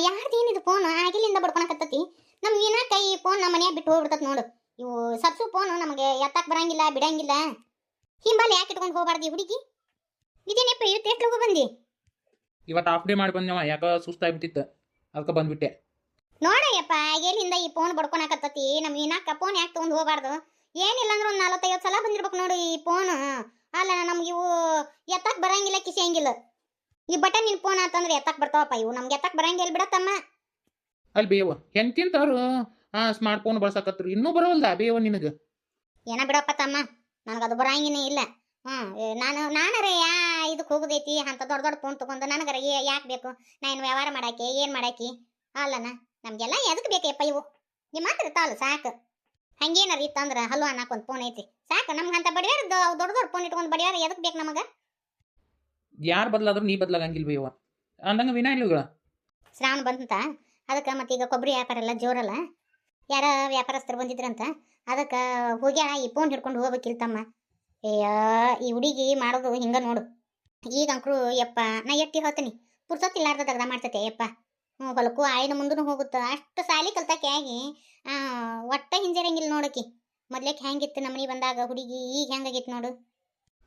ಯಾರ್ದೇನಿದು phone ಆಗಿಲಿಂದ ಬಡ್ಕೊಳಕತ್ತತಿ. ನಮ್ಮ ವೀಣಾ ಕೈ phone ನಮ್ಮ ಮನ್ಯಾಗ ಬಿಟ್ಟು ಹೋಗ್ಬಿಡ್ತತ್ ನೋಡು. ಇವು ಸಬ್ಸು ಫೋನ್ ನಮಗೆ ಎತ್ತಾಕ್ ಬರಂಗಿಲ್ಲ ಬಿಡಂಗಿಲ್ಲ. ಹಿಂಬಲ್ಲಿ ಯಾಕೆ ಇಟ್ಕೊಂಡು ಹೋಗ್ಬಾರ್ದು ಹುಡುಗಿ? ಇದೇನಪ್ಪ ಇವತ್ತು ಎಷ್ಟು ಲಗು ಬಂದಿ? ಇವತ್ತು ಹಾಫ್ ಡೇ ಮಾಡಿ ಬಂದವ, ಯಾಕೆ ಸುಸ್ತಾಗ್ಬಿಟ್ಟಿತ್ತು, ಅದಕ್ಕೆ ಬಂದ್ಬಿಟ್ಟೆ. ನೋಡಯ್ಯಪ್ಪ ಎಲ್ಲಿಂದ ಈ ಫೋನ್ ಬಡ್ಕೊಳಕತ್ತತಿ. ನಮ್ಮ ವೀಣಾಕ್ಕ ಫೋನ್ ಯಾಕೆ ತೊಗೊಂಡು ಹೋಗ್ಬಾರ್ದು? ಏನಿಲ್ಲ ಅಂದ್ರೆ ಒಂದು 40-50 ಸಲ ಬಂದಿರ್ಬೇಕು ನೋಡು ಈ ಫೋನ್. ಅಲ್ಲ ನಮ್ಗೆ ಇವು ಎತ್ತಾಕ್ ಬರಂಗಿಲ್ಲ, ಕಿಸಿಯಂಗಿಲ್ಲ. ಈ ಬಟನ್ ನಿನ್ ಫೋನ್ ಆತಂದ್ರೆ ಎತ್ತಾಕ್ ಬರ್ತಾವಪ್ಪ, ಇವು ನಮ್ಗೆ ಎತ್ತಾಕ್ ಬರಂಗಿಲ್ಲ ಬಿಡತ್ತಮ್ಮ. ಅಲ್ಲಿ ಬೇವ ಎಂತಿಂತವ್ರು ಸ್ಮಾರ್ಟ್ ಫೋನ್ ಬಳಸಕತ್ರು, ಇನ್ನೂ ಬರೋಲ್ದ ಬೇವ ನಿನಗೆ? ಏನ ಬಿಡಪ್ಪ ತಮ್ಮ, ನನಗದು ಬರಂಗಿನೇ ಇಲ್ಲ. ನಾನರೆ ಇದಕ್ಕೆ ಹೋಗುದೈತಿ ಅಂತ ದೊಡ್ಡ ದೊಡ್ಡ ಫೋನ್ ತೊಗೊಂಡು ನನಗರ ಯಾಕೆ ಬೇಕು? ನಾನು ವ್ಯವಹಾರ ಮಾಡಾಕೆ ಏನು ಮಾಡಾಕಿ? ಅಲ್ಲನ ನಮಗೆಲ್ಲ ಎದಕ್ಕೆ ಬೇಕಪ್ಪ ಇವು? ನಿಮ್ಮ ಮಾತ್ರ ತಾಳು ಸಾಕು. ಹಂಗೇನಾರ ಇತ್ತಂದ್ರೆ ಹಲೋ ಅನ್ನಕ್ಕೆ ಒಂದು ಫೋನ್ ಐತಿ ಸಾಕು. ನಮ್ಗೆ ಅಂತ ಬಡಿಯಾರ ದೊಡ್ಡ ದೊಡ್ಡ ಫೋನ್ ಇಟ್ಕೊಂಡು ಬಡಿಯಾರ ಎದಕ್ಕೆ ಬೇಕು ನಮಗೆ? ಯಾರು ಬದಲಾದ್ರೂ ನೀ ಬದಲಾಗಂಗಿಲ್ಲ ಬೇವ ಅಂದಂಗ ವಿನಾ ಇಲ್ಲಗಳ. ಶ್ರಾವಣ ಬಂತ, ಅದಕ್ಕೆ ಮತ್ತೀಗ ಕೊಬ್ಬರಿ ವ್ಯಾಪಾರ ಎಲ್ಲ ಜೋರಲ್ಲ. ಯಾರ ವ್ಯಾಪಾರಸ್ಥರು ಬಂದಿದ್ರಂತ, ಅದಕ್ಕೆ ಹೋಗ್ಯಾಳ ಈ ಫೋನ್ ಹಿಡ್ಕೊಂಡು ಹೋಗ್ಬೇಕಿಲ್ತಮ್ಮ. ಈ ಹುಡುಗಿ ಮಾಡೋದು ಹಿಂಗೆ ನೋಡು. ಈಗ ಅಂಕರು ಯಪ್ಪ ನಾ ಎಟ್ಟಿ ಹೇಳ್ತೀನಿ, ಪುರ್ಸೊತ್ತಿಲ್ಲಾರ್ದ ದಗ್ದ ಮಾಡ್ತತೆ ಯಪ್ಪ. ಹೊಲಕ್ಕೂ ಆಯ್ದ ಮುಂದೂ ಹೋಗುತ್ತೆ. ಅಷ್ಟು ಸಾಲಿ ಕಲ್ತಾಕೆ ಆಗಿ ಒಟ್ಟ ಹಿಂಜರಂಗಿಲ್ಲ ನೋಡಕಿ. ಮೊದ್ಲೇಕ್ ಹೆಂಗಿತ್ತು ನಮ್ಮನಿ ಬಂದಾಗ ಹುಡುಗಿ, ಈಗ ಹೆಂಗಾಗಿತ್ತು ನೋಡು.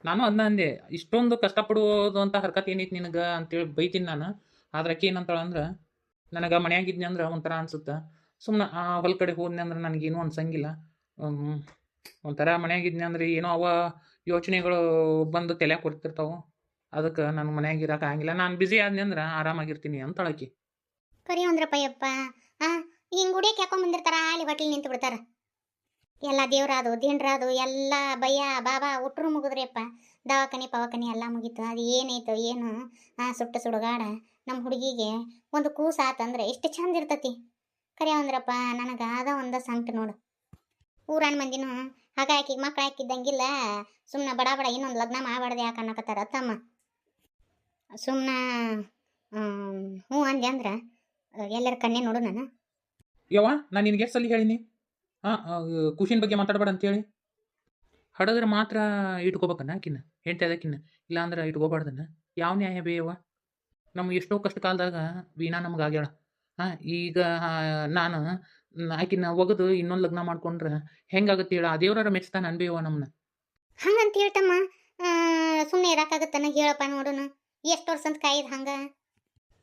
ನಾನು ಅದನ್ನ ಅಂದೆ, ಇಷ್ಟೊಂದು ಕಷ್ಟಪಡುವುದು ಅಂತ ಹರ್ಕತ್ ಏನೈತಿ ನಿನಗೆ ಅಂತೇಳಿ ಬೈತೀನಿ ನಾನು. ಆದ್ರೆ ಅಕ್ಕಿ ಏನಂತಾಳ ಅಂದ್ರೆ, ನನಗೆ ಮನ್ಯಾಗಿದ್ನಿ ಅಂದ್ರೆ ಒಂಥರ ಅನ್ಸುತ್ತೆ, ಸುಮ್ಮನೆ ಹೊಲ ಕಡೆ ಹೋದ್ನಿ ಅಂದ್ರೆ ನನಗೇನು ಅನ್ಸಂಗಿಲ್ಲ. ಒಂಥರ ಮನ್ಯಾಗಿದ್ನಿ ಅಂದ್ರೆ ಏನೋ ಅವ ಯೋಚನೆಗಳು ಬಂದು ತಲೆ ಕೊಡ್ತಿರ್ತಾವೆ. ಅದಕ್ಕೆ ನಾನು ಮನ್ಯಾಗ ಇರೋಕೆ ಆಗಿಲ್ಲ, ನಾನು ಬ್ಯುಸಿ ಆದ್ನಿ ಅಂದ್ರೆ ಆರಾಮಾಗಿರ್ತೀನಿ ಅಂತಳಕಿ. ಕರಿ ಅಂದ್ರಪ್ಪ ಯಪ್ಪ. ಹಿಂಗೆ ಗುಡಿಯಕ್ಕೆ ಹಾಕೊಂಡ್ ಬಂದಿರ್ತಾರ, ಅಲ್ಲಿ ಹೋಟೆಲ್ ನಿಂತು ಬಿಡ್ತಾರ. ಎಲ್ಲ ದೇವ್ರಾದು ದಿಂಡ್ರಾದು ಎಲ್ಲ ಬಯ್ಯ ಬಾಬಾ ಉಟ್ರು ಮುಗಿದ್ರಿಯಪ್ಪ. ದವಾಖಾನೆ ಪವಾಖಾನೆ ಎಲ್ಲ ಮುಗೀತು. ಅದು ಏನೈತು ಏನು ಸುಟ್ಟ ಸುಡುಗಾಡ ನಮ್ಮ ಹುಡುಗಿಗೆ ಒಂದು ಕೂಸು ಆತಂದ್ರೆ ಎಷ್ಟು ಚಂದ ಇರ್ತತಿ. ಕರಿ ಅಂದ್ರಪ್ಪ ನನಗೆ ಅದ ಒಂದು ಸಂಕಟ ನೋಡು. ಊರಣ್ಣ ಮಂದಿನೂ ಹಾಗೆ ಆಕಿಗೆ ಮಕ್ಳು ಹಾಕಿದ್ದಂಗಿಲ್ಲ, ಸುಮ್ಮನೆ ಬಡ ಬಡ ಇನ್ನೊಂದು ಲಗ್ನ ಮಾಡಬಾರ್ದು ಯಾಕೆ ಅನ್ನಕತ್ತಾರ ತಮ್ಮ. ಸುಮ್ಮನೆ ಹ್ಞೂ ಅಂದೆ ಅಂದ್ರೆ ಎಲ್ಲರ ಕಣ್ಣೆ ನೋಡು ನಾನು. ಯವ್ವ ನಾನು ನಿನಗೆ ಎಷ್ಟು ಸಲ ಹೇಳಿನಿ ಖುಷಿನ ಬಗ್ಗೆ ಮಾತಾಡಬೇಡ ಅಂತೇಳಿ? ಹಡದ್ರೆ ಮಾತ್ರ ಇಟ್ಕೋಬೇಕನ್ನ ಆಕಿನ್ನ, ಹೆಂಡತಿ ಅದಕ್ಕಿನ್ನ, ಇಲ್ಲಾಂದ್ರೆ ಇಟ್ಕೋಬಾರ್ದನ್ನ. ಯಾವ ನ್ಯಾಯ ಬೇಯವ್ವ? ನಮ್ಗೆ ಎಷ್ಟೋ ಕಷ್ಟ ಕಾಲದಾಗ ವೀಣಾ ನಮ್ಗೆ ಆಗ್ಯಾಳ. ಈಗ ನಾನು ಆಕಿನ್ನ ಒಗದು ಇನ್ನೊಂದು ಲಗ್ನ ಮಾಡ್ಕೊಂಡ್ರೆ ಹೆಂಗಾಗತ್ತೆ ಹೇಳ? ಆ ದೇವ್ರಾರ ಮೆಚ್ತಾನೆ ಅನ್ಬೇಯವ್ವ ನಮ್ಮನ್ನ. ಹಂಗಂತ ಹೇಳ್ತಮ್ಮ ಸುಮ್ಮನೆ ಇರೋಕ್ಕಾಗತ್ತನ ಹೇಳಪ್ಪ ನೋಡೋಣ. ಎಷ್ಟು ವರ್ಷ ಅಂತ ಕಾಯ್ದು ಹಂಗೆ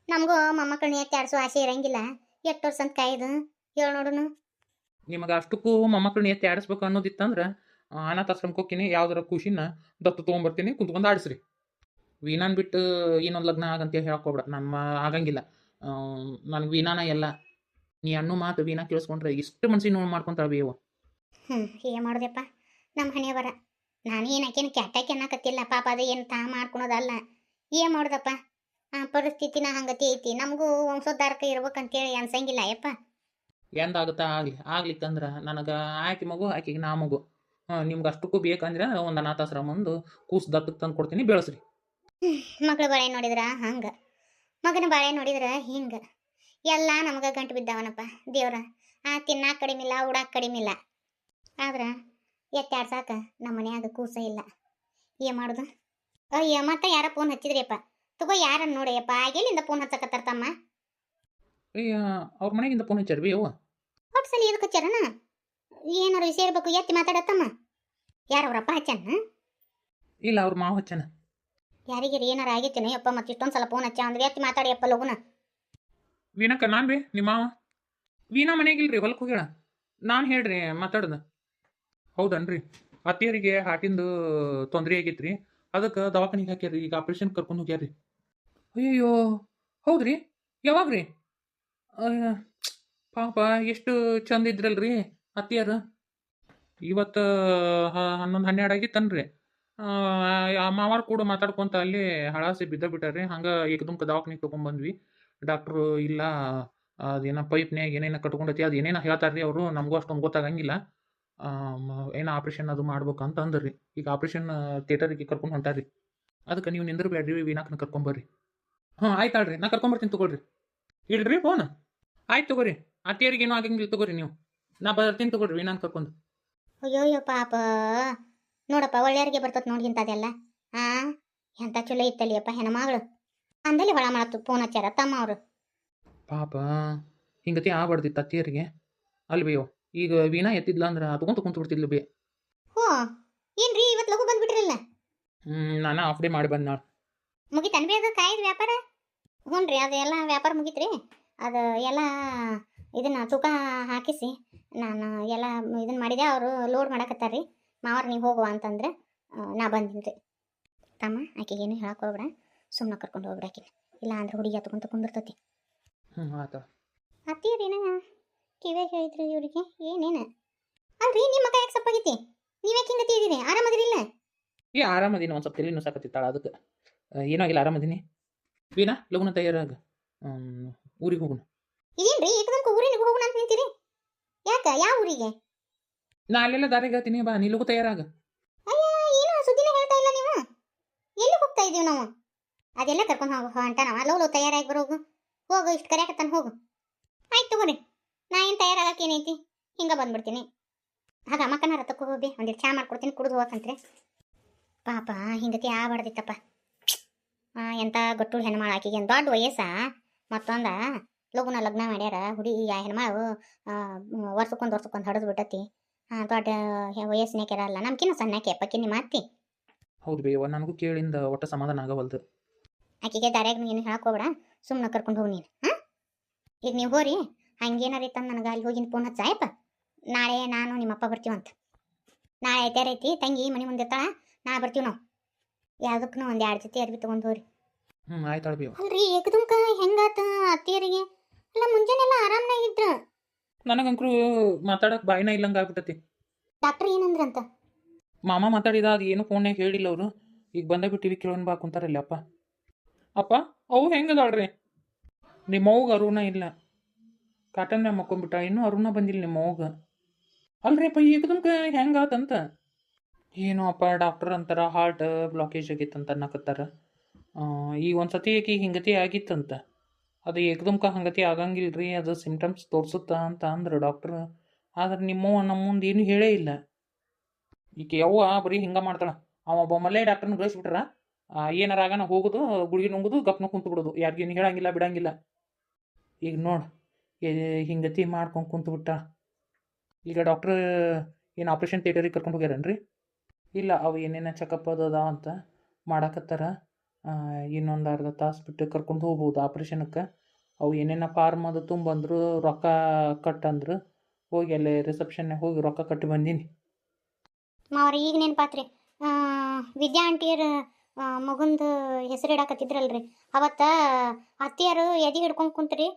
ನಮಗೂ ಮೊಮ್ಮಕ್ಕಳನ್ನ ಎತ್ತಾಡ್ಸೋ ಆಸೆ ಇರಂಗಿಲ್ಲ. ಎಷ್ಟು ವರ್ಷ ಅಂತ ಕಾಯ್ದು ಹೇಳಿ ನೋಡೋಣ. ನಿಮಗೆ ಅಷ್ಟಕ್ಕೂ ಮೊಮ್ಮಕ್ಕಳನ್ನ ಎತ್ತಿ ಆಡಿಸ್ಬೇಕು ಅನ್ನೋದಿತ್ತಂದ್ರೆ ಅನಾಥಾಶ್ರಮಕ್ಕೆ ಹೋಗ್ತೀನಿ, ಯಾವ್ದಾರ ಖುಷಿನ ದತ್ತು ತೊಗೊಂಬರ್ತೀನಿ, ಕುಂತ್ಕೊಂಡು ಆಡಿಸ್ರಿ. ವೀಣಾನ್ ಬಿಟ್ಟು ಇನ್ನೊಂದು ಲಗ್ನ ಆಗಂತ ಹೇಳಕ್ಕೋಗ್ಬೇಡ, ನಾನು ಆಗಂಗಿಲ್ಲ. ನನಗೆ ವೀಣಾನ ಎಲ್ಲ. ನೀ ಅನ್ನೋ ಮಾತು ವೀಣಾ ಕೇಳಿಸ್ಕೊಂಡ್ರೆ ಇಷ್ಟು ಮನ್ಸಿಗೆ ನೋವು ಮಾಡ್ಕೊಂತಾಳೆ ಬೇವ. ಏನು ಮಾಡೋದಪ್ಪ ನಮ್ಮ ಹಣೆ ಬರ. ನಾನು ಏನಕ್ಕೇನು ಕೆಟ್ಟಾಕಿ ಅನ್ನಕತ್ತಿಲ್ಲ ಪಾಪ, ಅದು ಏನು ತಾ ಮಾಡ್ಕೊಳೋದಲ್ಲ. ಏನು ಮಾಡೋದಪ್ಪ, ಪರಿಸ್ಥಿತಿನ ಹಂಗತಿ ಐತಿ. ನಮಗೂ ವಂಶೋದ್ಧಾರಕ ಇರ್ಬೇಕಂತೇಳಿ ಅನ್ಸಂಗಿಲ್ಲ ಯಪ್ಪ. ಎಂದಾಗುತ್ತಾ ಆಗ್ಲಿಕ್ಕಂದ್ರೆ ನನಗೆ ಆಕೆ ಮಗು, ಆಕೆಗೆ ನಾ ಮಗು. ನಿಮ್ಗೆ ಅಷ್ಟಕ್ಕೂ ಬೇಕಂದ್ರೆ ಒಂದು ಅನಾಥಾಶ್ರಮ ಒಂದು ಕೂಸು ದತ್ತಕ್ಕೆ ತಂದು ಕೊಡ್ತೀನಿ, ಬೆಳೆಸ್ರಿ. ಮಗಳು ಬಾಳೆ ನೋಡಿದ್ರ ಹಂಗೆ, ಮಗನ ಬಾಳೆ ನೋಡಿದ್ರೆ ಹಿಂಗೆ, ಎಲ್ಲ ನಮ್ಗೆ ಗಂಟು ಬಿದ್ದಾವನಪ್ಪ ದೇವ್ರ. ತಿನ್ನಾಕ ಕಡಿಮೆ ಇಲ್ಲ, ಉಡಾಕ ಕಡಿಮೆ ಇಲ್ಲ. ಆದ್ರೆ ಎತ್ತಾಡ್ಸಾಕ ನಮ್ಮ ಮನ್ಯಾಗ ಕೂಸ ಇಲ್ಲ. ಏನು ಮಾಡೋದು? ಅಯ್ಯ ಮತ್ತೆ ಯಾರ ಫೋನ್ ಹಚ್ಚಿದ್ರಿಯಪ್ಪ? ತಗೋ ಯಾರನ್ನ ನೋಡಿಯಪ್ಪ, ಎಲ್ಲಿಂದ ಫೋನ್ ಹಚ್ಚಕತ್ತಾರ ತಮ್ಮ? ಅವ್ರ ಮನೆಗಿಂದ ಫೋನ್ ಹಚ್ಚಾರ ಬಿ ಅವ್ವ. ಒಟ್ಟು ಸಲ ಇದಕ್ಕೆ ಹಚ್ಚಾರನ? ಏನಾರು ವಿಷಯ ಇರ್ಬೇಕು, ಎತ್ತಿ ಮಾತಾಡತ್ತಮ್ಮ. ಯಾರವ್ರಪ್ಪ ಹಚ್ಚಾನ? ಇಲ್ಲ, ಅವ್ರ ಮಾವ ಹಚ್ಚಾನ. ಯಾರಿಗಾರ ಏನಾರು ಆಗೈತೇನೋ ಯಪ್ಪ, ಮತ್ತೆ ಇಷ್ಟೊಂದು ಸಲ ಫೋನ್ ಹಚ್ಚ ಅಂದ್ರೆ ಎತ್ತಿ ಮಾತಾಡಿಯಪ್ಪ ಲಗುನ. ವೀಣಕ್ಕ ನಾನು ಬಿ ನಿಮ್ಮ ಮಾವ. ವೀಣಾ ಮನೆಗಿಲ್ರಿ, ಹೊಲಕ್ಕೆ ಹೋಗ್ಯಾಳ. ನಾನು ಹೇಳ್ರಿ ಮಾತಾಡ್ದ. ಹೌದನ್ರಿ, ಅತ್ತಿಯರಿಗೆ ಹಾರ್ಟಿಂದು ತೊಂದರೆ ಆಗೈತ್ರಿ, ಅದಕ್ಕೆ ದವಾಖಾನಿಗೆ ಹಾಕ್ಯಾರಿ. ಈಗ ಆಪ್ರೇಷನ್ ಕರ್ಕೊಂಡು ಹೋಗ್ಯಾರಿ. ಅಯ್ಯಯ್ಯೋ ಹೌದ್ರಿ? ಯಾವಾಗ್ರಿ? ಪಾಪ ಎಷ್ಟು ಚಂದ ಇದ್ರಲ್ರಿ ಅತ್ತಿಯರು. ಇವತ್ತು 11-12 ಆಗಿತ್ತನ್ರಿ. ಮಾವಾರ ಕೂಡ ಮಾತಾಡ್ಕೊಂತ ಅಲ್ಲಿ ಹಳಾಸಿ ಬಿದ್ದ ಬಿಟ್ಟಾರ್ರಿ. ಹಂಗೆ ಏಕದುಮ್ಕ ದವಾಖಾನಿಗೆ ತೊಗೊಂಡ್ಬಂದ್ವಿ. ಡಾಕ್ಟ್ರು ಇಲ್ಲ, ಅದೇನೋ ಪೈಪ್ನ್ಯಾಗ ಏನೇನೋ ಕಟ್ಕೊಂಡೈತಿ, ಅದು ಏನೇನೋ ಹೇಳ್ತಾರ್ರಿ ಅವರು, ನಮಗೂ ಅಷ್ಟೊಂದು ಗೊತ್ತಾಗಂಗಿಲ್ಲ. ಏನೋ ಆಪ್ರೇಷನ್ ಅದು ಮಾಡ್ಬೇಕಂತ ಅಂದ್ರಿ. ಈಗ ಆಪ್ರೇಷನ್ ಥಿಯೇಟರಿಗೆ ಕರ್ಕೊಂಡು ಹೊಂಟಾರ್ರಿ. ಅದಕ್ಕೆ ನೀವು ನಿಂದ್ರಬೇಡ್ರಿ, ವೀಣಾಕನ ಕರ್ಕೊಂಬರ್ರಿ. ಆಯ್ತಾಳ್ರಿ, ನಾ ಕರ್ಕೊಂಬರ್ತೀನಿ ತಗೊಳ್ರಿ. ಇಡ್ರಿ ಫೋನ್. ಆಯ್ತು ತಗೋರಿ, ಅತ್ತಿಯರಿಗೇನು ಆಗಂಗಿಲ್ಲ ತಗೋರಿ ನೀವು. ನಾ ಬರ್ತೀನಿ ತಗೊಳ್ರಿ ವೀಣಾನ್ ಕರ್ಕೊಂಡು. ಅಯ್ಯೋಯ್ಯೋ ಪಾಪ ನೋಡಪ್ಪ, ಒಳ್ಳೆಯವ್ರಿಗೆ ಬರ್ತತ್ ನೋಡಿ ಇಂಥದೆಲ್ಲ. ಎಂಥ ಚಲೋ ಇತ್ತಲ್ಲಿಯಪ್ಪ ಹೆಣ್ಮಗಳು ಅಂದಲ್ಲಿ ಹೊಳ ಮಾಡತ್ತು ಫೋನ್ ಹಚ್ಚಾರ ತಮ್ಮ ಅವರು. ಪಾಪ ಹಿಂಗತಿ ಆಗ್ಬಾರ್ದಿತ್ತು ಅತ್ತಿಯರಿಗೆ ಅಲ್ಲಿ ಬೇಯೋ ಈಗ ವೀಣಾ ಎತ್ತಿದ್ಲ ಅಂದ್ರೆ ಅದ್ಕೊಂತ ಕುಂತು ಬಿಡ್ತಿದ್ಲು ಬೇ. ಹೋ ಏನ್ರಿ ಇವತ್ತು ಲಘು ಬಂದ್ಬಿಟ್ರಲ್ಲ. ನಾನು ಆಫ್ ಡೇ ಮಾಡಿ ಬಂದ ನಾಳೆ. ಮುಗಿತನ್ರಿ ಅದು ಕಾಯ್ದು ವ್ಯಾಪಾರ? ಹ್ಞೂ ರೀ ಅದು ಎಲ್ಲ ವ್ಯಾಪಾರ ಮುಗೀತ್ರಿ. ಅದು ಎಲ್ಲ ಇದನ್ನು ತೂಕ ಹಾಕಿಸಿ ನಾನು ಎಲ್ಲ ಇದನ್ನು ಮಾಡಿದೆ. ಅವರು ಲೋಡ್ ಮಾಡಕತ್ತಾರ ರೀ. ಮಾವಾರ ನೀವು ಹೋಗುವ ಅಂತಂದ್ರೆ ನಾ ಬಂದಿನಿ ರೀ. ತಮ್ಮ ಆಕೆಗೇನು ಹೇಳಕ್ಕೆ ಹೋಗ್ಬೇಡ, ಸುಮ್ಮನೆ ಕರ್ಕೊಂಡು ಹೋಗ್ಬಿಡಾಕಿ, ಇಲ್ಲ ಅಂದ್ರೆ ಹುಡುಗಿ ಹತ್ಕೊಂತ ಕುಂದಿರ್ತತಿ. ಆತ ಅತ್ತೀರೇನ ಕಿವೇ ಹೇಳಿದ್ರಿ ಇವ್ರಿಗೆ ಏನೇನು? ಅಲ್ರಿ ನಿಮ್ಮ ಮಕ್ಕ ಯಾಕೆ ಸಪ್ಪಾಗೈತಿ? ನೀವ್ಯಾಕೆ ಹಿಂಗತಿ ಇದ್ದೀರಿ? ಆರಾಮದಿರಿಲ್ಲ? ಆರಾಮದೀನಿ, ಒಂದು ಸ್ವಲ್ಪ ತಲೆ ಸಾಕತ್ತಿತ್ತಾಳ ಅದಕ್ಕೆ. ಏನೋ ಆಗಿಲ್ಲ, ಆರಾಮದೀನಿ. ವೀಣಾ ಲಗುನ ತಯಾರಾಗ, ಊರಿಗೆ ಹೋಗೋಣ. ಇದೇನ್ರಿ ಏಕದಮ್ ಊರಿಗೆ ಹೋಗೋಣ ಅಂತ ನಿಂತೀರಿ? ಯಾಕೆ? ಯಾವ ಊರಿಗೆ? ನಾ ಅಲ್ಲೆಲ್ಲ ದಾರಿಗೆ ಹೇಳ್ತೀನಿ, ಬಾ ನೀ ಲಗು ತಯಾರಾಗ. ಅಯ್ಯ ಏನು ಸುದ್ದಿನ ಹೇಳ್ತಾ ಇಲ್ಲ ನೀವು. ಎಲ್ಲಿ ಹೋಗ್ತಾ ಇದೀವಿ ನಾವು? ಅದೆಲ್ಲ ಕರ್ಕೊಂಡು ಹೋಗು ಹೊಂಟ ನಾವು ಲೋ ತಯಾರಾಗಿ ಬರೋಗು. ಹೋಗು, ಇಷ್ಟು ಕರೆಯಕತ್ತಾನ ಹೋಗು. ಆಯ್ತು ತಗೋರಿ, ನಾ ಏನು ತಯಾರಾಗಕ್ಕೆ ಏನೈತಿ, ಹಿಂಗೆ ಬಂದ್ಬಿಡ್ತೀನಿ. ಆಗ ಅಮ್ಮಕ್ಕನ ರಥಕ್ಕೆ ಹೋಗಿ ಒಂದಿಟ್ಟು ಚಾ ಮಾಡ್ಕೊಡ್ತೀನಿ, ಕುಡಿದು ಹೋಗಕ್ಕಂತ್ರಿ. ಪಾಪ ಹಿಂಗತಿ ಆಗ್ಬಾರ್ದಿತ್ತಪ್ಪ. ಎಂಥ ಗಟ್ಟುಳು ಹೆಣ್ಮಾಳು ಆಕಿಗೆ ಏನು ದೊಡ್ಡ ವಯಸ್ಸ. ಮತ್ತೊಂದ ಲಗ್ನ ಮಾಡ್ಯಾರ ಹುಡುಗಿ. ಆ ಹೆಣ್ಮಾಳು ವರ್ಷಕ್ಕೊಂದು ಹಡದು ಬಿಟ್ಟತಿ. ದೊಡ್ಡ ವಯಸ್ಸಿನಾಕ್ಯಾರ ಅಲ್ಲ, ನಮ್ಕಿನ್ನ ಸಣ್ಣಕ್ಕೆ ಪಕ್ಕಿ ನಿಮ್ಮ ಅತ್ತಿ. ಹೌದು ಬೇವ, ನನಗೂ ಕೇಳಿಂದ ಒಟ್ಟ ಸಮಾಧಾನ ಆಗವಲ್ದು. ಆಕಿಗೆ ದಾರ್ಯಾಗ ಏನು ಹಾಕೋಬೇಡ, ಸುಮ್ಮನೆ ಕರ್ಕೊಂಡು ಹೋಗಿ ನೀನು. ಹಾಂ ಈಗ ನೀವು ಹೋರಿ, ಹಂಗೇನಾರ ಇತ್ತಂದು ನನಗೆ ಅಲ್ಲಿ ಹೋಗಿನ ಫೋನ್ ಹಚ್ಚಾಯಪ್ಪ. ನಾಳೆ ನಾನು ನಿಮ್ಮಪ್ಪ ಬರ್ತೀವಂತ. ನಾಳೆ ಐತಿ ತಂಗಿ ಮನೆ ಮುಂದೆ ಇರ್ತಾಳ, ನಾಳೆ ಬರ್ತೀವಿ ನಾವು. ಯಾವುದಕ್ಕೂ ಒಂದು 2 ಜೊತೆ ಅರ್ಬಿ ತೊಗೊಂಡು ಹೋಗ್ರಿ. ಆಯ್ತಾಳ ಬೇವ. ಅಲ್ರಿ ಏಕದಮ್ಕ ಹೆಂಗಾತ ಅತ್ತಿಯರಿಗೆ? ಅಲ್ಲ ಮುಂಜಾನೆಲ್ಲ ಆರಾಮನಾಗಿದ್ರ. ನನಗಂಕರು ಮಾತಾಡಕ್ಕೆ ಬಾಯಿನ ಇಲ್ಲಂಗೆ ಆಗ್ಬಿಟ್ಟತಿ. ಡಾಕ್ಟರ್ ಏನಂದ್ರಂತ? ಮಾಮ ಮಾತಾಡಿದ, ಅದು ಏನು ಫೋನ್ಯಾಗ ಹೇಳಿಲ್ಲ ಅವರು. ಈಗ ಬಂದೇ ಬಿಟ್ಟಿವಿ, ಕೇಳೋಣ ಬಾ ಕುಂತಾರಲ್ಲಿ ಅಪ್ಪ. ಅಪ್ಪ ಅವು ಹೆಂಗದಾಳ್ರಿ? ನಿಮ್ಮ ಅವ್ಗೆ ಅರುಣ ಇಲ್ಲ, ಕಾಟನ್ಯಾಗ ಮಕ್ಕೊಂಬಿಟ್ಟ. ಇನ್ನೂ ಅರುಣ ಬಂದಿಲ್ಲ ನಿಮ್ಮ ಅವ್ಗೆ. ಅಲ್ರಿ ಅಪ್ಪ ಏಕದಮ್ಕ ಹೆಂಗಾತಂತ? ಏನೋ ಅಪ್ಪ ಡಾಕ್ಟರ್ ಅಂತಾರ ಹಾರ್ಟ್ ಬ್ಲಾಕೇಜ್ ಆಗೈತಂತ ಅನ್ನಕತ್ತಾರ. ಈಗ ಒಂದು ಸತಿ ಆಕಿ ಹಿಂಗತಿ ಆಗಿತ್ತಂತ. ಅದು ಏಕದಮ್ಕ ಹಂಗತಿ ಆಗಂಗಿಲ್ಲ ರೀ, ಅದು ಸಿಮ್ಟಮ್ಸ್ ತೋರಿಸುತ್ತಾ ಅಂತ ಅಂದ್ರೆ ಡಾಕ್ಟ್ರು. ಆದ್ರೆ ನಿಮ್ಮವ್ವ ನಮ್ಮ ಮುಂದೆ ಏನೂ ಹೇಳೇ ಇಲ್ಲ. ಈಕೆ ಯವ್ವ ಬರೀ ಹಿಂಗೆ ಮಾಡ್ತಾಳೆ. ಒಬ್ಬ ಮಲ್ಲೇ ಡಾಕ್ಟರ್ನ ಗಳಿಸ್ಬಿಟ್ರ ಏನಾರ ಆಗ ನಾವು ಹೋಗೋದು, ಗುಳಿಗೆ ನುಂಗೋದು, ಗಪ್ನ ಕುಂತು ಬಿಡೋದು, ಯಾರಿಗೇನು ಹೇಳಂಗಿಲ್ಲ ಬಿಡಂಗಿಲ್ಲ. ಈಗ ನೋಡು ಹಿಂಗತಿ ಮಾಡ್ಕೊಂಡು ಕುಂತು ಬಿಟ್ಟ. ಈಗ ಡಾಕ್ಟ್ರ್ ಏನು ಆಪ್ರೇಷನ್ ಥಿಯೇಟರಿಗೆ ಕರ್ಕೊಂಡು ಹೋಗ್ಯಾರನ್ರಿ? ಇಲ್ಲ, ಅವು ಏನೇನು ಚೆಕಪ್ ಅದ ಅಂತ ಮಾಡಾಕತ್ತಾರ. ಇನ್ನೊಂದು ಅರ್ಧ ತಾಸು ಬಿಟ್ಟು ಕರ್ಕೊಂಡು ಹೋಗ್ಬೋದು ಆಪ್ರೇಷನ್ಕ್ಕೆ. ಅವು ಏನೇನು ಫಾರ್ಮ್ ಅದು ತುಂಬಂದ್ರು, ರೊಕ್ಕ ಕಟ್ಟಂದ್ರು. ಹೋಗಿ ಅಲ್ಲೇ ರಿಸೆಪ್ಷನ್ನಾಗ ಹೋಗಿ ರೊಕ್ಕ ಕಟ್ಟಿ ಬಂದೀನಿ. ಮಾವ್ರ ಈಗ ನೆನಪಾತ್ರಿ, ವಿದ್ಯಾ ಆಂಟಿಯರ ಮಗಂದು ಹೆಸರು ಇಡಾಕತ್ತಿದ್ರಲ್ರಿ, ಅವತ್ತ ಅತ್ತಿಯರು ಎದೆ ಹಿಡ್ಕೊಂಡು ಕುಂತ್ರಿ.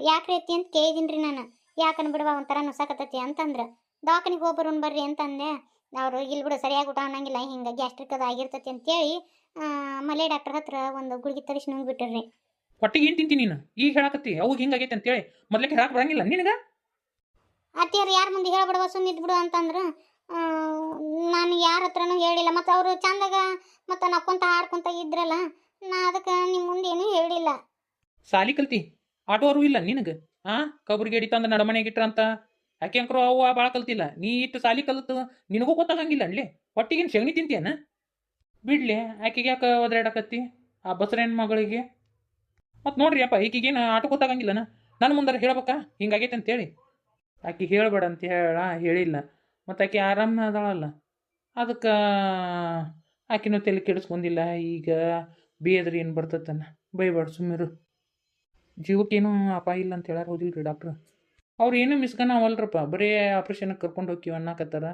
ಯಾಕ್ರಿ ಅತ್ತಿ ಅಂತ ಕೇಳಿದೀನಿ ರೀ ನಾನು. ಯಾಕನ್ ಬಿಡುವ ಒಂಥರ ನುಸಾಕತ್ತತಿ ಅಂತಂದ್ರೆ, ದವಾಖಾನಿಗೆ ಹೋಗಿ ಬರೋಣ ಬರ್ರಿ ಅಂತಂದೆ. ಅವರು ಇಲ್ಲಿ ಬಿಡು ಸರಿಯಾಗಿ ಊಟ ಅನ್ನಂಗಿಲ್ಲ, ಹಿಂಗೆ ಗ್ಯಾಸ್ಟ್ರಿಕ್ ಅದು ಆಗಿರ್ತತಿ ಅಂತೇಳಿ ಮಲೆ ಡಾಕ್ಟರ್ ಹತ್ರ ಒಂದು ಗುಳಿಗೆ ತರಿಸಿ ನುಂಗ್ಬಿಟ್ರಿ. ಹೊಟ್ಟಿಗೆ ಏನು ತಿಂತೀನಿ ನೀನು? ಈಗ ಹೇಳಕತ್ತಿ ಅವಾಗ ಹಿಂಗಾಗೈತೆ ಅಂತೇಳಿ ಮೊದಲಕ್ಕೆ ಹೇಳಕ್ಕೆ ಬರಂಗಿಲ್ಲ ನಿನಗೆ? ಅತ್ತಿಯರು ಯಾರ ಮುಂದೆ ಹೇಳ್ಬಿಡುವ ಸುಮ್ಮನಿದ್ಬಿಡು ಅಂತಂದ್ರೆ ನಾನು ಯಾರ ಹತ್ರನೂ ಹೇಳಿಲ್ಲ. ಮತ್ತು ಅವರು ಚಂದಾಗ ಮತ್ತು ನಕ್ಕೊಂತ ಹಾಡ್ಕೊಂತ ಇದ್ರಲ್ಲ, ನಾ ಅದಕ್ಕೆ ನಿಮ್ಮ ಮುಂದೆ ಏನೂ ಹೇಳಿಲ್ಲ. ಸಾಲಿ ಕಲ್ತಿ ಆಟೋರು ಇಲ್ಲ ನಿನಗೆ? ಕಬ್ರಿಗೆ ಎಡಿ ತಂದು ನಡಮನೆಗೆ ಇಟ್ರ ಅಂತ ಯಾಕೆ ಅಂಕರು ಅವ್ವ ಭಾಳ ಕಲ್ತಿಲ್ಲ. ನೀ ಇಟ್ಟು ಸಾಲಿ ಕಲ್ತು ನಿನಗೂ ಗೊತ್ತಾಗಂಗಿಲ್ಲ ಅನ್ಲಿ. ಹೊಟ್ಟಿಗೇನು ಶಗಣಿ ತಿಂತೀಯನ? ಬಿಡ್ಲಿ, ಆಕೆಗೆ ಯಾಕೆ ಒದ್ರಾಡಕತ್ತಿ ಆ ಬಸರೇನ ಮಗಳಿಗೆ? ಮತ್ತು ನೋಡ್ರಿ ಅಪ್ಪ, ಈಕಿಗೇನು ಆಟೋ ಗೊತ್ತಾಗಂಗಿಲ್ಲನ? ನನ್ನ ಮುಂದಾರ ಹೇಳ್ಬೇಕಾ ಹಿಂಗಾಗೈತೆ ಅಂತೇಳಿ? ಆಕೆ ಹೇಳ್ಬೇಡ ಅಂತ ಹೇಳಿಲ್ಲ. ಮತ್ತು ಆಕೆ ಆರಾಮನ ಅದಾಳಲ್ಲ, ಅದಕ್ಕೆ ಆಕಿನೂ ತಲೆ ಕೆಡಿಸ್ಕೊಂಡಿಲ್ಲ. ಈಗ ಬೇದ್ರಿ ಏನು ಬರ್ತತನ, ಬೈಬೇಡ ಸುಮ್ಮಿರು. ಜೀವಕ್ಕೇನು ಅಪಾಯ ಇಲ್ಲ ಅಂತ ಹೇಳಾರ, ಹೋದಿಲ್ಲ ರೀ ಡಾಕ್ಟ್ರು. ಅವ್ರು ಏನೂ ಮಿಸ್ಗನ ಅವಲ್ರಪ್ಪ, ಬರೀ ಆಪ್ರೇಷನ್ಗೆ ಕರ್ಕೊಂಡು ಹೋಗ್ತೀವಿ ಅನ್ನಕತ್ತಾರ.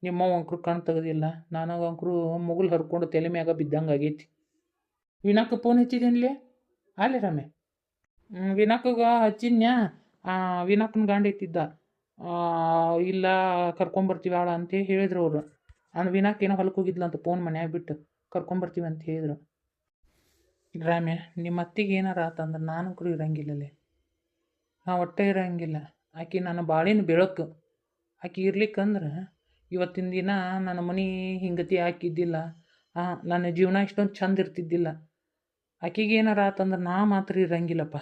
ನಿಮ್ಮವ್ವ ಅಂಕರು ಕಣ್ಣು ತೆಗೆದಿಲ್ಲ, ನನಗೆ ಅಂಕರು ಮುಗುಲ್ ಹರ್ಕೊಂಡು ತಲೆ ಮ್ಯಾಗ ಬಿದ್ದಂಗೆ ಆಗೈತಿ. ವಿನಾಕ ಫೋನ್ ಹಚ್ಚಿದೇನ್ಲೇ? ಅಲ್ಲೇ ರಾಮೆ, ವಿನಾಕಗೆ ಹಚ್ಚಿದ್ನ್ಯಾ. ವಿನಾಕನ ಗಂಡ ಎತ್ತಿದ್ದ. ಇಲ್ಲ ಕರ್ಕೊಂಬರ್ತೀವಿ ಆಳ ಅಂತ ಹೇಳಿದ್ರು ಅವರು. ವಿನಾಕ್ ಏನೋ ಹೊಲಕ್ಕೆ ಹೋಗಿದ್ಲ ಅಂತ, ಫೋನ್ ಮನ್ಯಾಗ ಬಿಟ್ಟು ಕರ್ಕೊಂಬರ್ತೀವಿ ಅಂತ ಹೇಳಿದ್ರು. ರಾಮ್ಯ, ನಿಮ್ಮ ಅತ್ತಿಗೆ ಏನಾರ ಆತಂದ್ರೆ ನಾನು ಕೂಡ ಇರಂಗಿಲ್ಲಲೇ. ನಾ ಒಟ್ಟೆ ಇರಂಗಿಲ್ಲ. ಆಕೆ ನನ್ನ ಬಾಳಿನ ಬೆಳಕು. ಆಕೆ ಇರ್ಲಿಕ್ಕಂದ್ರೆ ಇವತ್ತಿನ ದಿನ ನನ್ನ ಮನೆ ಹಿಂಗತಿ ಹಾಕಿದ್ದಿಲ್ಲ. ನನ್ನ ಜೀವನ ಇಷ್ಟೊಂದು ಚಂದ ಇರ್ತಿದ್ದಿಲ್ಲ. ಆಕೆಗೆ ಏನಾರ ಆತಂದ್ರೆ ನಾ ಮಾತ್ರ ಇರಂಗಿಲ್ಲಪ್ಪ.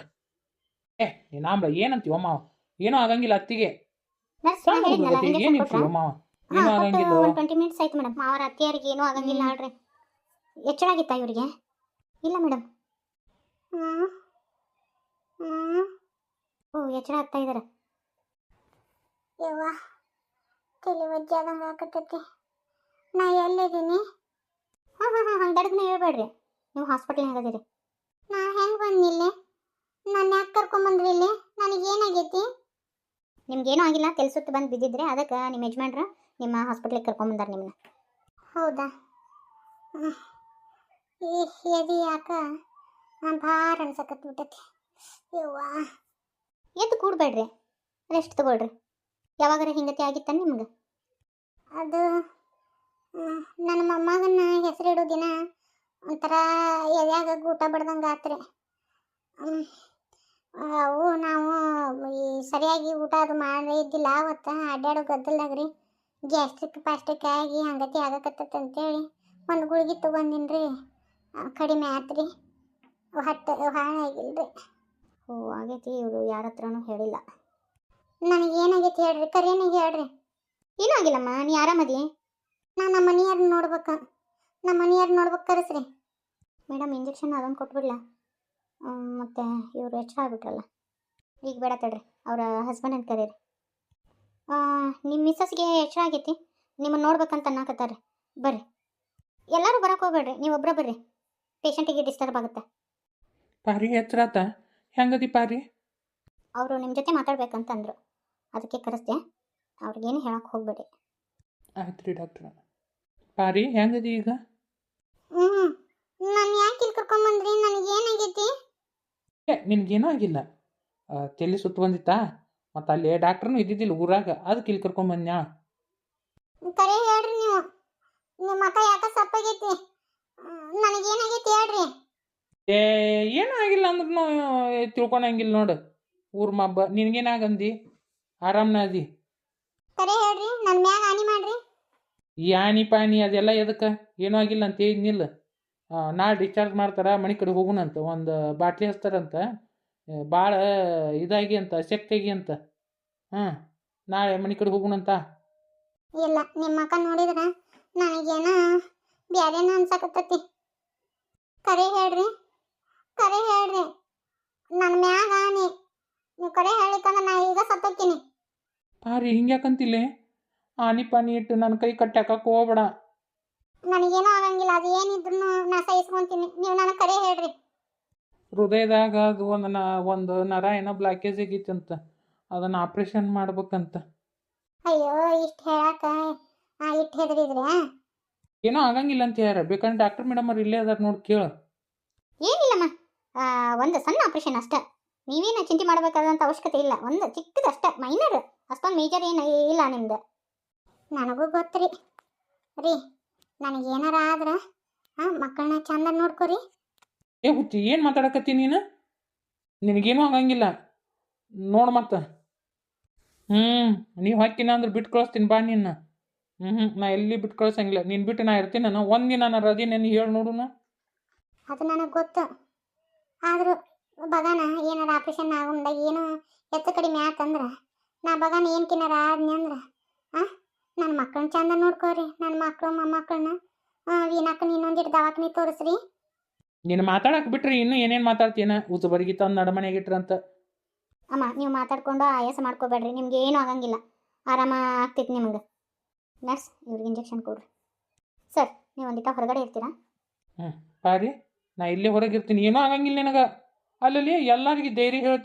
ನಾಂಬ ಏನಂತೀವ ಮಾವ? ಏನೂ ಆಗಂಗಿಲ್ಲ ಅತ್ತಿಗೆ. ಏನಂತೀವ ಮಾವ? ಏನೂ ಆಗಂಗಿಲ್ಲ. 20 ಮಿನಿಟ್ಸ್ ಆಯ್ತು ಮೇಡಮ್. ಅವ್ರ ಅತ್ತಿಯರಿಗೆ ಏನೂ ಆಗಂಗಿಲ್ಲ ಹೇಳ್ರಿ. ಎಚ್ಚರಾಗಿತ್ತಾ ಇವರಿಗೆ? ಇಲ್ಲ ಮೇಡಮ್. ಓ ಎಚ್ಚರ ಆಗ್ತಾ ಇದಾರೆ. ಯವ್ವ ತಲೆ ಒಜ್ಜಾದಂಗೆ ಆಗತ್ತೈತಿ. ನಾ ಎಲ್ಲಿದ್ದೀನಿ? ಹಾಂ ಹಾಂ ಹಾಂ ಹಂಗೆ ದಡದನ್ನ ಹೇಳ್ಬೇಡ್ರಿ. ನೀವು ಹಾಸ್ಪಿಟ್ಲ್ನಾಗ ಅದೀರಿ. ನಾ ಹೆಂಗೆ ಬಂದಿಲ್ಲಿ? ನಾನು ಯಾಕೆ ಕರ್ಕೊಂಬಂದ್ರಿ ಇಲ್ಲಿ? ನನಗೇನಾಗೈತಿ? ನಿಮ್ಗೇನೂ ಆಗಿಲ್ಲ, ಕೆಲ್ಸಕ್ಕೆ ಬಂದು ಬಿದ್ದಿದ್ರೆ ಅದಕ್ಕೆ ನಿಮ್ಮ ಯಜಮಾನ್ರು ನಿಮ್ಮ ಹಾಸ್ಪಿಟ್ಲಿಗೆ ಕರ್ಕೊಂಬಂದಾರ ನಿಮ್ಮನ್ನ. ಹೌದಾ? ಈ ಎದೆ ಯಾಕ ಭಾರ ಅನ್ಸಕತ್ಬಿಟ್ಟೈತಿ. ಯವ್ವ ಎದ್ದು ಕೂಡಬೇಡ್ರಿ, ರೆಸ್ಟ್ ತಗೊಳ್ರಿ. ಯಾವಾಗಾರ ಹಿಂಗತಿ ಆಗಿತ್ತ ನಿಮ್ಗೆ? ಅದು ನನ್ನ ಮೊಮ್ಮಗನ ಹೆಸರಿಡೋ ದಿನ ಒಂಥರ ಎದ್ಯಾಗ ಊಟ ಬಡ್ದಂಗೆ ಆತ್ರಿ. ಅವು ನಾವು ಈ ಸರಿಯಾಗಿ ಊಟ ಅದು ಮಾಡಿದ್ದಿಲ್ಲ ಅವತ್ತು ಅಡ್ಡಾಡೋ ಗದ್ದಲ್ದಾಗ ರೀ ಗ್ಯಾಸ್ಟ್ರಿಕ್ ಆಗಿ ಹಂಗತಿ ಆಗಕತ್ತೈತೆ ಅಂತೇಳಿ ಒಂದು ಗುಳಿಗೆ ತೊಗೊಂಡಿನ್ರಿ. ಕಡಿಮೆ ಆತ್ರಿ, ಹೊಟ್ಟೆ ಹಾಳಾಗಿಲ್ರಿ. ಓ ಆಗೈತಿ. ಇವರು ಯಾರ ಹತ್ರನೂ ಹೇಳಿಲ್ಲ. ನನಗೇನಾಗೈತಿ ಹೇಳ್ರಿ, ಕರೇನಾಗ ಹೇಳ್ರಿ. ಏನೂ ಆಗಿಲ್ಲಮ್ಮ, ನೀ ಆರಾಮದಿ? ನಾನು ನಮ್ಮ ಮನೆಯವ್ರನ್ನ ನೋಡ್ಬೇಕು. ನಮ್ಮ ಮನೆಯವ್ರನ್ನ ನೋಡ್ಬೇಕು, ಕರೆಸ್ರಿ. ಮೇಡಮ್ ಇಂಜೆಕ್ಷನ್ ಅದೊಂದು ಕೊಟ್ಬಿಡ್ಲ? ಮತ್ತು ಇವರು ಎಚ್ಚರ ಆಗ್ಬಿಟ್ರಲ್ಲ, ಈಗ ಬೇಡ ತಡ್ರಿ, ಅವರ ಹಸ್ಬೆಂಡನ್ನು ಕರೀರಿ. ನಿಮ್ಮ ಮಿಸ್ಸಸ್ಗೆ ಎಚ್ಚರ ಆಗೈತಿ, ನಿಮ್ಮನ್ನು ನೋಡ್ಬೇಕಂತ ಅನ್ನಕತ್ತಾರೆ. ಬರ್ರಿ, ಎಲ್ಲರೂ ಬರೋಕೆ ಹೋಗ್ಬೇಡ್ರಿ, ನೀವು ಒಬ್ಬರೇ ಬರ್ರಿ, ಪೇಷಂಟಿಗೆ ಡಿಸ್ಟರ್ಬ್ ಆಗುತ್ತೆ. ಪಾರಿ ಎಚ್ಚರಾತ? ಹೆಂಗದಿ ಪಾರಿ? ಅವರು ನಿಮ್ಮ ಜೊತೆ ಮಾತಾಡ್ಬೇಕಂತ ಅಂದರು, ಅದಕ್ಕೆ ಕರೆಸ್ದೆ. ಅವ್ರಿಗೇನು ಹೇಳಕ್ಕೆ ಹೋಗ್ಬೇಡಿ. ಆಯ್ತು ರೀ ಡಾಕ್ಟ್ರ. ಪಾರಿ ಹೆಂಗದಿ ಈಗ? ನಾನು ಯಾಕೆ ಇಲ್ಲಿ ಕರ್ಕೊಂಬಂದ್ರಿ? ನನಗೇನಾಗೈತಿ? ನಿನಗೇನೂ ಆಗಿಲ್ಲ, ತಲೆ ಸುತ್ತು ಬಂದಿತ್ತಾ, ಮತ್ತು ಅಲ್ಲಿ ಡಾಕ್ಟ್ರನೂ ಇದ್ದಿದ್ದಿಲ್ಲ ಊರಾಗ, ಅದಕ್ಕೆ ಇಲ್ಲಿ ಕರ್ಕೊಂಬಂದ್ಯಾ. ಕರೆ ಹೇಳ್ರಿ, ನೀವು ನಿಮ್ಮ ಮತ ಯಾಕೆ ಸಪ್ಪಾಗೈತಿ? ನನಗೇನಾಗೈತಿ ಹೇಳ್ರಿ. ಏನೂ ಆಗಿಲ್ಲ ಅಂದ್ರೂ ತಿಳ್ಕೊಳಂಗಿಲ್ಲ ನೋಡು, ಊರ್ ಮಬ್ಬ. ನಿನಗೇನಾಗಂದಿ? ಆರಾಮ್ನ ಅದಿ? ಕರೆ ಹೇಳ್ರಿ, ನನ್ನ ಮ್ಯಾಗ ಹಾನಿ ಮಾಡ್ರಿ. ಯಾನಿ ಪಾನಿ ಅದೆಲ್ಲ ಎದಕ್ಕೆ? ಏನೂ ಆಗಿಲ್ಲ ಅಂತ ಹೇಳಿದ್ನಿಲ್ಲ. ನಾಳೆ ಡಿಸ್ಚಾರ್ಜ್ ಮಾಡ್ತಾರೆ, ಮನೆ ಕಡೆ ಹೋಗೋಣಂತ. ಒಂದು ಬಾಟ್ಲಿ ಹಚ್ತಾರಂತ, ಭಾಳ ಇದಾಗಿ ಅಂತ, ಶಕ್ತಿಯಾಗಿ ಅಂತ. ನಾಳೆ ಮನೆ ಕಡೆ ಹೋಗೋಣಂತ. ಇಲ್ಲ, ನಿಮ್ಮ ಮಕ್ಕ ನೋಡಿದ್ರೆ ನನಗೇನೋ ಬ್ಯಾರೇನ ಅನ್ಸಕತ್ತೈತಿ. ಕರೆ ಹೇಳ್ರಿ, ಕರೆ ಹೇಳ್ರಿ, ನನ್ನ ಮ್ಯಾಗ ಹಾನಿ. ನೀವು ಕರೆ ಹೇಳಿಕಂದ್ರೆ ನಾ ಈಗ ಸತ್ತೋಗ್ತೀನಿ. ಪಾರಿ ಹಿಂಗ್ಯಾಕಂತಿಲ್ಲ? ಆನಿ ಪಾನಿ ಇಟ್ಟು ನನ್ನ ಕೈ ಕಟ್ಟಾಕಕ್ಕೆ ಹೋಗ್ಬೇಡ. ನನಗೇನೂ ಆಗಂಗಿಲ್ಲ, ಅದು ಏನಿದ್ರು ನಾ ಸಹಿಸ್ಕೊಂತೀನಿ. ನೀವು ನನಗೆ ಕರೆ ಹೇಳ್ರಿ. ಹೃದಯದಾಗ ಅದು ಒಂದು ನರ ಏನೋ ಬ್ಲಾಕೇಜ್ ಆಗಿತ್ತಂತ, ಅದನ್ನು ಆಪ್ರೇಷನ್ ಮಾಡ್ಬೇಕಂತ. ಅಯ್ಯೋ, ಇಷ್ಟು ಹೇಳಕ್ಕ ಇಟ್ಟು ಹೆದರಿದ್ರೆ? ಏನೋ ಆಗಂಗಿಲ್ಲ ಅಂತ ಯಾರ ಬೇಕಂದ್ರೆ ಡಾಕ್ಟರ್ ಮೇಡಮ್ ಅವ್ರು ಇಲ್ಲೇ ಅದಾರ ನೋಡಿ, ಕೇಳು. ಏನಿಲ್ಲಮ್ಮ, ಒಂದು ಸಣ್ಣ ಆಪ್ರೇಷನ್ ಅಷ್ಟೇ. ನೀವೇನು ಚಿಂತೆ ಮಾಡಬೇಕಾದಂಥ ಅವಶ್ಯಕತೆ ಇಲ್ಲ. ಒಂದು ಚಿಕ್ಕದಷ್ಟೇ, ಮೈನರ್, ಅಷ್ಟೊಂದು ಮೇಜರ್ ಏನು ಇಲ್ಲ ನಿಮ್ದು. ನನಗೂ ಗೊತ್ತು ರೀ, ನನಗೇನಾರ ಆದ್ರೆ ಮಕ್ಕಳನ್ನ ಚಂದ ನೋಡ್ಕೊರಿ. ಹುಚ್ಚಿ, ಏನು ಮಾತಾಡಕತ್ತಿ ನೀನು? ನಿನಗೇನೂ ಆಗಂಗಿಲ್ಲ ನೋಡು ಮತ್ತೆ. ನೀವು ಹಾಕಿನ ಅಂದ್ರೆ ಬಿಟ್ಟು ಕಳಿಸ್ತೀನಿ ಬಾ ನಿನ್ನ. ನಾ ಎಲ್ಲಿ ಬಿಟ್ಟು ಕಳ್ಸಂಗಿಲ್ಲ. ನೀನು ಬಿಟ್ಟು ನಾ ಇರ್ತೀನಿ. ನಾನು ಒಂದಿನ ನಾನು ರದಿನೇನು ಹೇಳಿ ನೋಡುನು. ಅದು ನನಗೆ ಗೊತ್ತು, ಆದರೂ ಬಗಾನ ಏನಾರ ಆಪ್ರೇಷನ್ ಆಗುಂದಾಗ ಏನು ಹೆಚ್ಚು ಕಡಿಮೆ ಆತಂದ್ರೆ ನಾ ಬಗಾನ ಏನಕ್ಕಿನಾರ ಆದ್ನಿ ಅಂದ್ರೆ ನನ್ನ ಮಕ್ಕಳನ್ನ ಚಂದ ನೋಡ್ಕೋರಿ. ನನ್ನ ಮಕ್ಕಳು ಮೊಮ್ಮಕ್ಕಳನ್ನ ವೀಣಾಕನ ಇನ್ನೊಂದಿಟ್ಟು ದವಾಖಾನೆ ತೋರಿಸ್ರಿ. ನೀನು ಮಾತಾಡಕ್ಕೆ ಬಿಟ್ರಿ ಇನ್ನೂ ಏನೇನು ಮಾತಾಡ್ತೀನ? ಉಸುಬರಿಗೆ ತಂದು ನಡಮನೆಗಿಟ್ರಂತ. ಅಮ್ಮ, ನೀವು ಮಾತಾಡ್ಕೊಂಡು ಆಯಾಸ ಮಾಡ್ಕೋಬೇಡ್ರಿ, ನಿಮ್ಗೆ ಏನೂ ಆಗಂಗಿಲ್ಲ, ಆರಾಮ ಆಗ್ತೈತಿ ನಿಮಗೆ. ನರ್ಸ್, ಇವ್ರಿಗೆ ಇಂಜೆಕ್ಷನ್ ಕೊಡ್ರಿ. ಸರ್, ನೀವು ಒಂದಿಟ ಹೊರಗಡೆ ಇರ್ತೀರಾ? ಪಾರಿ, ನಾ ಇಲ್ಲೇ ಹೊರಗಿರ್ತೀನಿ, ಏನೂ ಆಗಂಗಿಲ್ಲ ನಿನಗೆ. ಅಲ್ಲಲ್ಲಿ ಎಲ್ಲರಿಗೆ ಧೈರ್ಯ ಹೇಳ್ತೀನಿ.